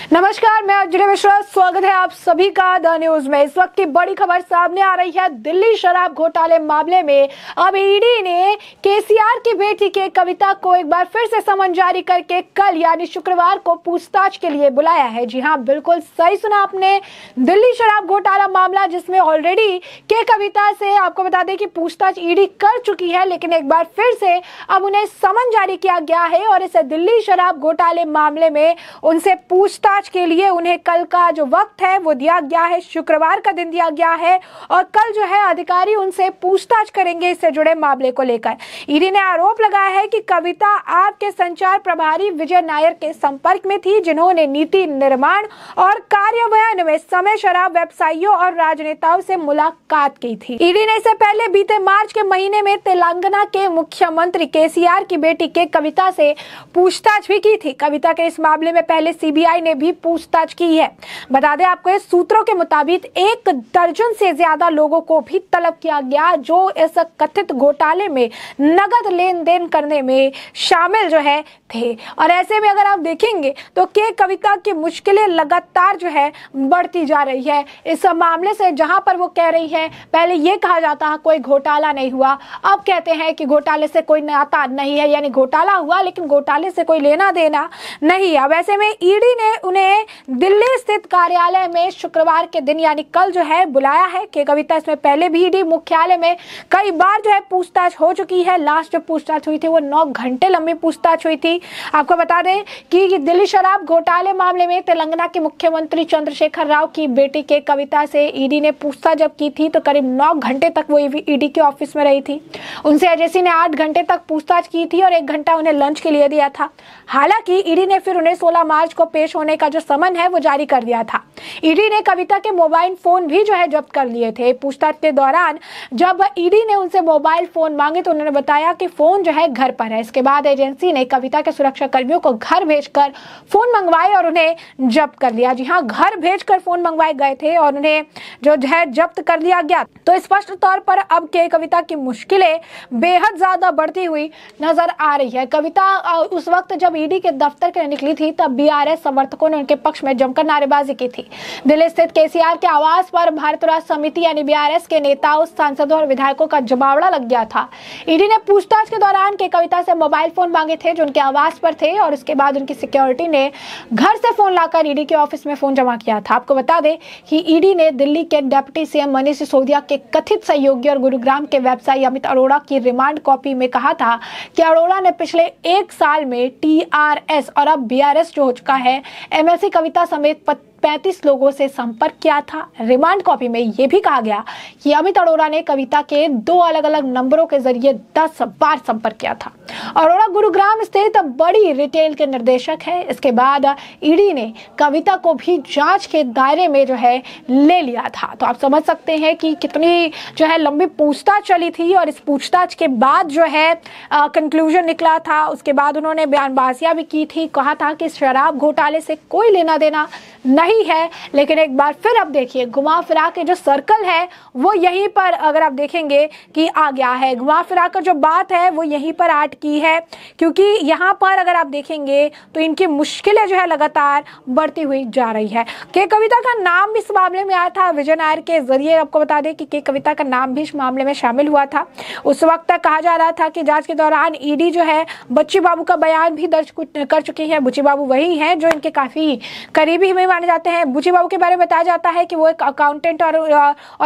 नमस्कार, मैं अंजलि मिश्रा। स्वागत है आप सभी का द न्यूज में। इस वक्त की बड़ी खबर सामने आ रही है। दिल्ली शराब घोटाले मामले में अब ईडी ने केसीआर की बेटी के कविता को एक बार फिर से समन जारी करके कल यानी शुक्रवार को पूछताछ के लिए बुलाया है। जी हाँ, बिल्कुल सही सुना आपने। दिल्ली शराब घोटाला मामला जिसमें ऑलरेडी के कविता से आपको बता दें कि पूछताछ ईडी कर चुकी है, लेकिन एक बार फिर से अब उन्हें समन जारी किया गया है और इस दिल्ली शराब घोटाले मामले में उनसे पूछताछ के लिए उन्हें कल का जो वक्त है वो दिया गया है, शुक्रवार का दिन दिया गया है और कल जो है अधिकारी उनसे पूछताछ करेंगे इससे जुड़े मामले को लेकर। ईडी ने आरोप लगाया है कि कविता आपके संचार प्रभारी विजय नायर के संपर्क में थी, जिन्होंने नीति निर्माण और कार्यान्वयन में समय शराब व्यवसायियों और राजनेताओं से मुलाकात की थी। ईडी ने इससे पहले बीते मार्च के महीने में तेलंगाना के मुख्यमंत्री केसीआर की बेटी के कविता से पूछताछ भी की थी। कविता के इस मामले में पहले सीबीआई ने भी पूछताछ की है। बता दें आपको, इस सूत्रों के मुताबिक 1 दर्जन से ज्यादा लोगों को भी तलब किया गया जो इस कथित घोटाले में नगद लेन देन करने में शामिल जो है थे। और ऐसे में अगर आप देखेंगे तो के कविता की मुश्किलें लगातार जो है बढ़ती जा रही है इस मामले से। जहां पर वो कह रही है, पहले ये कहा जाता है कोई घोटाला नहीं हुआ, अब कहते हैं कि घोटाले से कोई नाता नहीं है, यानी घोटाला हुआ लेकिन घोटाले से कोई लेना देना नहीं है। अब ऐसे में ईडी ने उन्हें दिल्ली स्थित कार्यालय में शुक्रवार के दिन यानी कल जो है बुलाया है। के कविता इसमें पहले भी ईडी मुख्यालय में कई बार जो है पूछताछ हो चुकी है। लास्ट जो पूछताछ हुई थी वो 9 घंटे लंबी पूछताछ हुई थी। आपको बता दें कि दिल्ली शराब घोटाले मामले में तेलंगाना के मुख्यमंत्री चंद्रशेखर राव की बेटी के कविता से ईडी ने पूछताछ जब की थी तो करीब 9 घंटे तक वो ईडी के ऑफिस में रही थी। उनसे एजेंसी ने 8 घंटे तक पूछताछ की थी और 1 घंटा उन्हें लंच के लिए दिया था। हालांकि ईडी ने फिर उन्हें 16 मार्च को पेश होने का जो समन है वो जारी कर दिया था। ईडी ने कविता के मोबाइल फोन भी जो है जब्त कर लिए थे। पूछताछ के दौरान जब ईडी ने उनसे मोबाइल फोन मांगे तो उन्होंने बताया कि फोन जो है घर पर है। इसके बाद एजेंसी ने कविता के सुरक्षा कर्मियों को घर भेजकर फोन मंगवाए और उन्हें जब्त कर लिया। जी हाँ, घर भेजकर फोन मंगवाए गए थे और उन्हें जो है जब्त कर लिया गया। तो स्पष्ट तौर पर अब के कविता की मुश्किलें बेहद ज्यादा बढ़ती हुई नजर आ रही है। कविता उस वक्त जब ईडी के दफ्तर के निकली थी तब बीआरएस समर्थकों ने उनके पक्ष में जमकर नारेबाजी की थी। दिल्ली स्थित केसीआर के आवास पर भारत राष्ट्र समिति यानी बीआरएस के नेताओं, सांसदों और विधायकों का जमावड़ा लग गया था। ईडी ने पूछताछ के दौरान के कविता से मोबाइल फोन मांगे थे जो उनके आवास पर थे और उसके बाद उनकी सिक्योरिटी ने घर से फोन लाकर ईडी के ऑफिस में फोन जमा किया था। आपको बता दें कि ईडी ने दिल्ली के डिप्टी सीएम मनीष सिसोदिया के कथित सहयोगी और गुरुग्राम के व्यवसायी अमित अरोड़ा की रिमांड कॉपी में कहा था कि अरोड़ा ने पिछले 1 साल में टीआरएस और अब बीआरएस जो हो चुका है एमएलसी कविता समेत 35 लोगों से संपर्क किया था। रिमांड कॉपी में यह भी कहा गया कि अमित अरोड़ा ने कविता के 2 अलग अलग नंबरों के जरिए 10 बार संपर्क किया था। अरोड़ा गुरुग्राम स्थित बड़ी रिटेल के निर्देशक है। इसके बाद ईडी ने कविता को भी जांच के दायरे में जो है ले लिया था। तो आप समझ सकते हैं कि कितनी जो है लंबी पूछताछ चली थी और इस पूछताछ के बाद जो है कंक्लूजन निकला था। उसके बाद उन्होंने बयानबाजियां भी की थी, कहा था कि शराब घोटाले से कोई लेना देना नहीं है। लेकिन एक बार फिर अब देखिए, घुमा फिरा के जो सर्कल है वो यहीं पर अगर आप देखेंगे कि आ गया है। घुमा फिरा कर जो बात है वो यहीं पर अटकी है, क्योंकि यहाँ पर अगर आप देखेंगे तो इनकी मुश्किलें जो है लगातार बढ़ती हुई जा रही है। के कविता का नाम इस मामले में आया था विजय नायर के जरिए। आपको बता दें कि के कविता का नाम भी इस मामले में शामिल हुआ था। उस वक्त तक कहा जा रहा था कि जांच के दौरान ईडी जो है बच्ची बाबू का बयान भी दर्ज कर चुकी है। बुची बाबू वही है जो इनके काफी करीबी हमें माने जाते हैं। बुची बाबू के बारे में बताया जाता है कि वो एक अकाउंटेंट और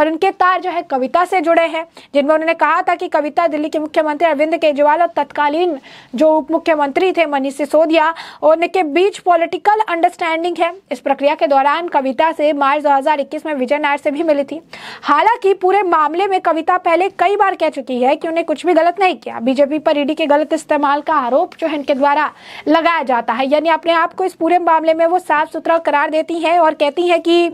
उनके तार जो है कविता से जुड़े हैं, जिनमें उन्होंने कहा था कि कविता दिल्ली के मुख्यमंत्री अरविंद केजरीवाल और तत्कालीन जो उप मुख्यमंत्री थे मनीष सिसोदिया और उनके बीच पॉलिटिकल अंडरस्टैंडिंग है। इस प्रक्रिया के दौरान कविता से मार्च 2021 में विजय नायर से भी मिली थी। हालांकि पूरे मामले में कविता पहले कई बार कह चुकी है कि उन्हें कुछ भी गलत नहीं किया। बीजेपी पर ईडी के गलत इस्तेमाल का आरोप जो है इनके द्वारा लगाया जाता है, यानी अपने आप को इस पूरे मामले में वो साफ सुथरा करार देती है और कहती है कि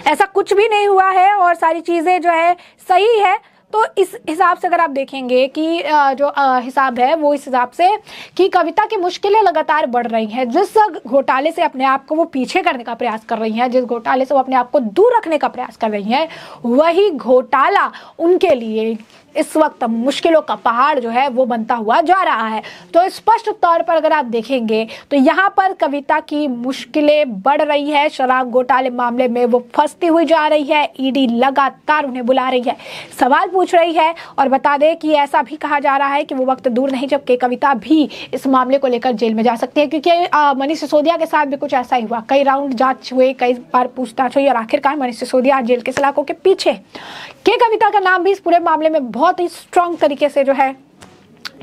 ऐसा कुछ भी नहीं हुआ है और सारी चीजें जो है सही है। तो इस हिसाब से अगर आप देखेंगे कि जो हिसाब है वो इस हिसाब से कि कविता की मुश्किलें लगातार बढ़ रही हैं। जिस घोटाले से अपने आप को वो पीछे करने का प्रयास कर रही हैं, जिस घोटाले से वो अपने आप को दूर रखने का प्रयास कर रही हैं, वही घोटाला उनके लिए इस वक्त मुश्किलों का पहाड़ जो है वो बनता हुआ जा रहा है। तो स्पष्ट तौर पर अगर आप देखेंगे तो यहाँ पर कविता की मुश्किलें बढ़ रही है। शराब घोटाले मामले में वो फंसती हुई जा रही है। ईडी लगातार उन्हें बुला रही है, सवाल पूछ रही है। और बता दें कि ऐसा भी कहा जा रहा है कि वो वक्त दूर नहीं जबकि कविता भी इस मामले को लेकर जेल में जा सकती है, क्योंकि मनीष सिसोदिया के साथ भी कुछ ऐसा ही हुआ। कई राउंड जांच हुए, कई बार पूछताछ हुई और आखिरकार मनीष सिसोदिया जेल के सलाखों के पीछे। के कविता का नाम भी इस पूरे मामले में बहुत ही स्ट्रांग तरीके से जो है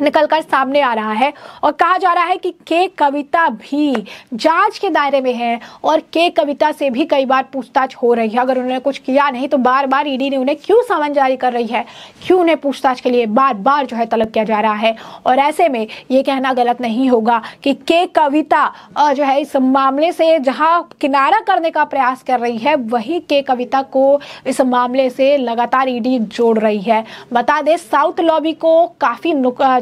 निकलकर सामने आ रहा है। और कहा जा रहा है कि के कविता भी जांच के दायरे में है और के कविता से भी कई बार पूछताछ हो रही है। अगर उन्होंने कुछ किया नहीं तो बार बार ईडी ने उन्हें क्यों समन जारी कर रही है, क्यों उन्हें पूछताछ के लिए बार बार जो है तलब किया जा रहा है। और ऐसे में ये कहना गलत नहीं होगा कि के कविता जो है इस मामले से जहां किनारा करने का प्रयास कर रही है, वही के कविता को इस मामले से लगातार ईडी जोड़ रही है। बता दें, साउथ लॉबी को काफी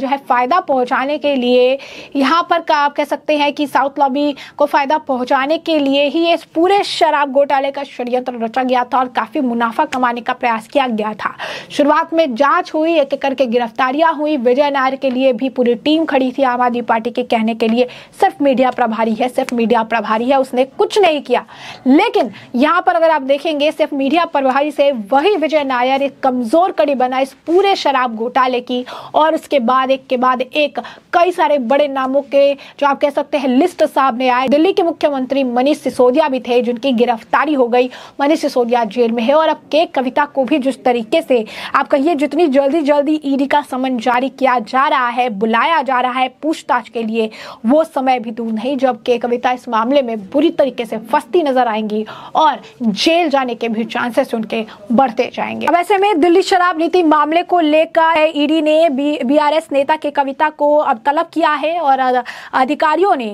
जो है फायदा पहुंचाने के लिए, यहाँ पर आप कह सकते हैं कि साउथ लॉबी को फायदा पहुंचाने के लिए ही इस पूरे शराब घोटाले का षड्यंत्र रचा गया था और काफी मुनाफा कमाने का प्रयास किया गया था। शुरुआत में जांच हुई, एक एक करके गिरफ्तारियां हुई। विजय नायर के लिए भी पूरी टीम खड़ी थी आम आदमी पार्टी के कहने के लिए, सिर्फ मीडिया प्रभारी है, सिर्फ मीडिया प्रभारी है, उसने कुछ नहीं किया। लेकिन यहाँ पर अगर आप देखेंगे, सिर्फ मीडिया प्रभारी से वही विजय नायर एक कमजोर कड़ी बना इस पूरे शराब घोटाले की। और उसके बाद एक के बाद एक कई सारे बड़े नामों के जो आप कह सकते हैं लिस्ट सामने आए। दिल्ली के मुख्यमंत्री मनीष सिसोदिया भी थे जिनकी गिरफ्तारी हो गई। मनीष सिसोदिया जेल में है और अब के कविता को भी जिस तरीके से आप कहिए जितनी जल्दी ईडी का समन जारी किया जा रहा है, बुलाया जा रहा है पूछताछ के लिए, वो समय भी दूर नहीं जब के कविता इस मामले में बुरी तरीके से फंसती नजर आएंगी और जेल जाने के भी चांसेस उनके बढ़ते जाएंगे। अब ऐसे में दिल्ली शराब नीति मामले को लेकर ईडी ने बीआरएस नेता के कविता को अब तलब किया है और अधिकारियों ने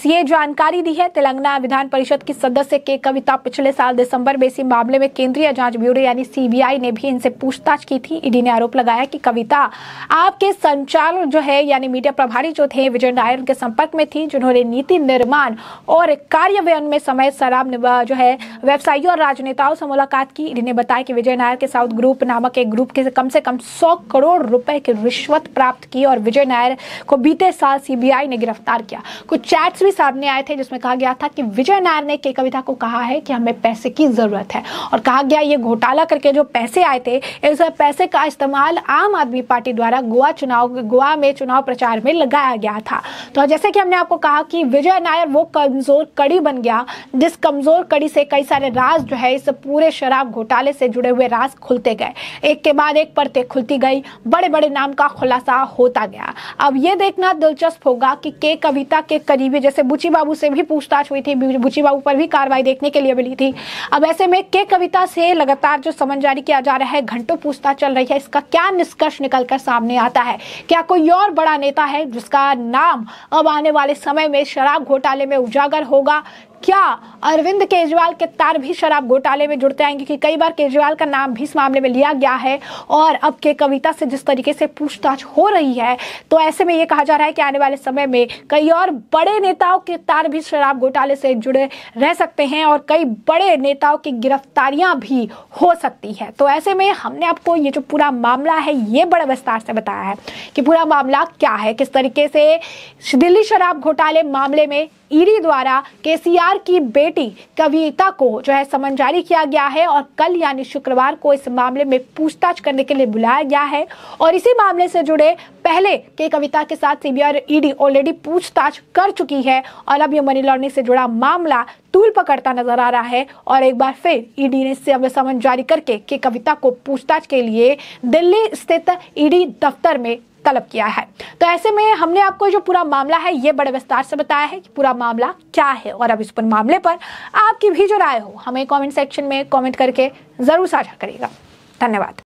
ये जानकारी दी है। तेलंगाना विधान परिषद की सदस्य के कविता पिछले साल दिसंबर में इसी मामले में केंद्रीय जांच ब्यूरो यानी सीबीआई ने भी इनसे पूछताछ की थी। ईडी ने आरोप लगाया कि कविता आपके संचालक जो है यानी मीडिया प्रभारी जो थे विजय नायर के संपर्क में थी, जिन्होंने नीति निर्माण और कार्यान्वयन में समय शराब जो है व्यवसायियों और राजनेताओं से मुलाकात की। ईडी ने बताया कि विजय नायर के साउथ ग्रुप नामक एक ग्रुप के कम से कम 100 करोड़ रुपए की रिश्वत प्राप्त की और विजय नायर को बीते साल सीबीआई ने गिरफ्तार किया। कुछ चैट्स भी सामने आए थे जिसमें कहा गया था कि विजय नायर ने के कविता को कहा है कि हमें पैसे की जरूरत है और कहा गया ये घोटाला करके जो पैसे आए थे, इस पैसे का इस्तेमाल आम आदमी पार्टी द्वारा गोवा में चुनाव प्रचार में लगाया गया था। तो जैसे कि हमने आपको कहा कि विजय नायर वो कमजोर कड़ी बन गया जिस कमजोर कड़ी से कई सारे राज जो है इस पूरे शराब घोटाले से जुड़े हुए राज खुलते गए, एक के बाद एक परतें खुलती गई, बड़े बड़े नाम का खुलासा होता गया। अब ये देखना दिलचस्प होगा कि के कविता के करीबी जैसे बुची बाबू से भी पूछताछ हुई थी, बुची बाबू पर भी कार्रवाई देखने के लिए मिली थी। अब ऐसे में के कविता से लगातार जो समन जारी किया जा रहा है, घंटों पूछताछ चल रही है, इसका क्या निष्कर्ष निकलकर सामने आता है? क्या कोई और बड़ा नेता है जिसका नाम अब आने वाले समय में शराब घोटाले में उजागर होगा? क्या अरविंद केजरीवाल के तार भी शराब घोटाले में जुड़ते आएंगे? कि कई बार केजरीवाल का नाम भी इस मामले में लिया गया है और अब के कविता से जिस तरीके से पूछताछ हो रही है, तो ऐसे में ये कहा जा रहा है कि आने वाले समय में कई और बड़े नेताओं के तार भी शराब घोटाले से जुड़े रह सकते हैं और कई बड़े नेताओं की गिरफ्तारियां भी हो सकती है। तो ऐसे में हमने आपको ये जो पूरा मामला है ये बड़े विस्तार से बताया है कि पूरा मामला क्या है, किस तरीके से दिल्ली शराब घोटाले मामले में ईडी द्वारा केसीआर की बेटी कविता को जो है समन जारी किया गया है और कल यानी शुक्रवार को इस मामले में पूछताछ करने के लिए बुलाया गया है। और इसी मामले से जुड़े पहले के कविता के साथ सीबीआई और ईडी ऑलरेडी पूछताछ कर चुकी है और अब ये मनी लॉन्ड्रिंग से जुड़ा मामला तूल पकड़ता नजर आ रहा है और एक बार फिर ईडी ने समन जारी करके के कविता को पूछताछ के लिए दिल्ली स्थित ईडी दफ्तर में तलब किया है। तो ऐसे में हमने आपको जो पूरा मामला है ये बड़े विस्तार से बताया है कि पूरा मामला क्या है और अब इस पर मामले पर आपकी भी जो राय हो हमें कमेंट सेक्शन में कमेंट करके जरूर साझा करिएगा। धन्यवाद।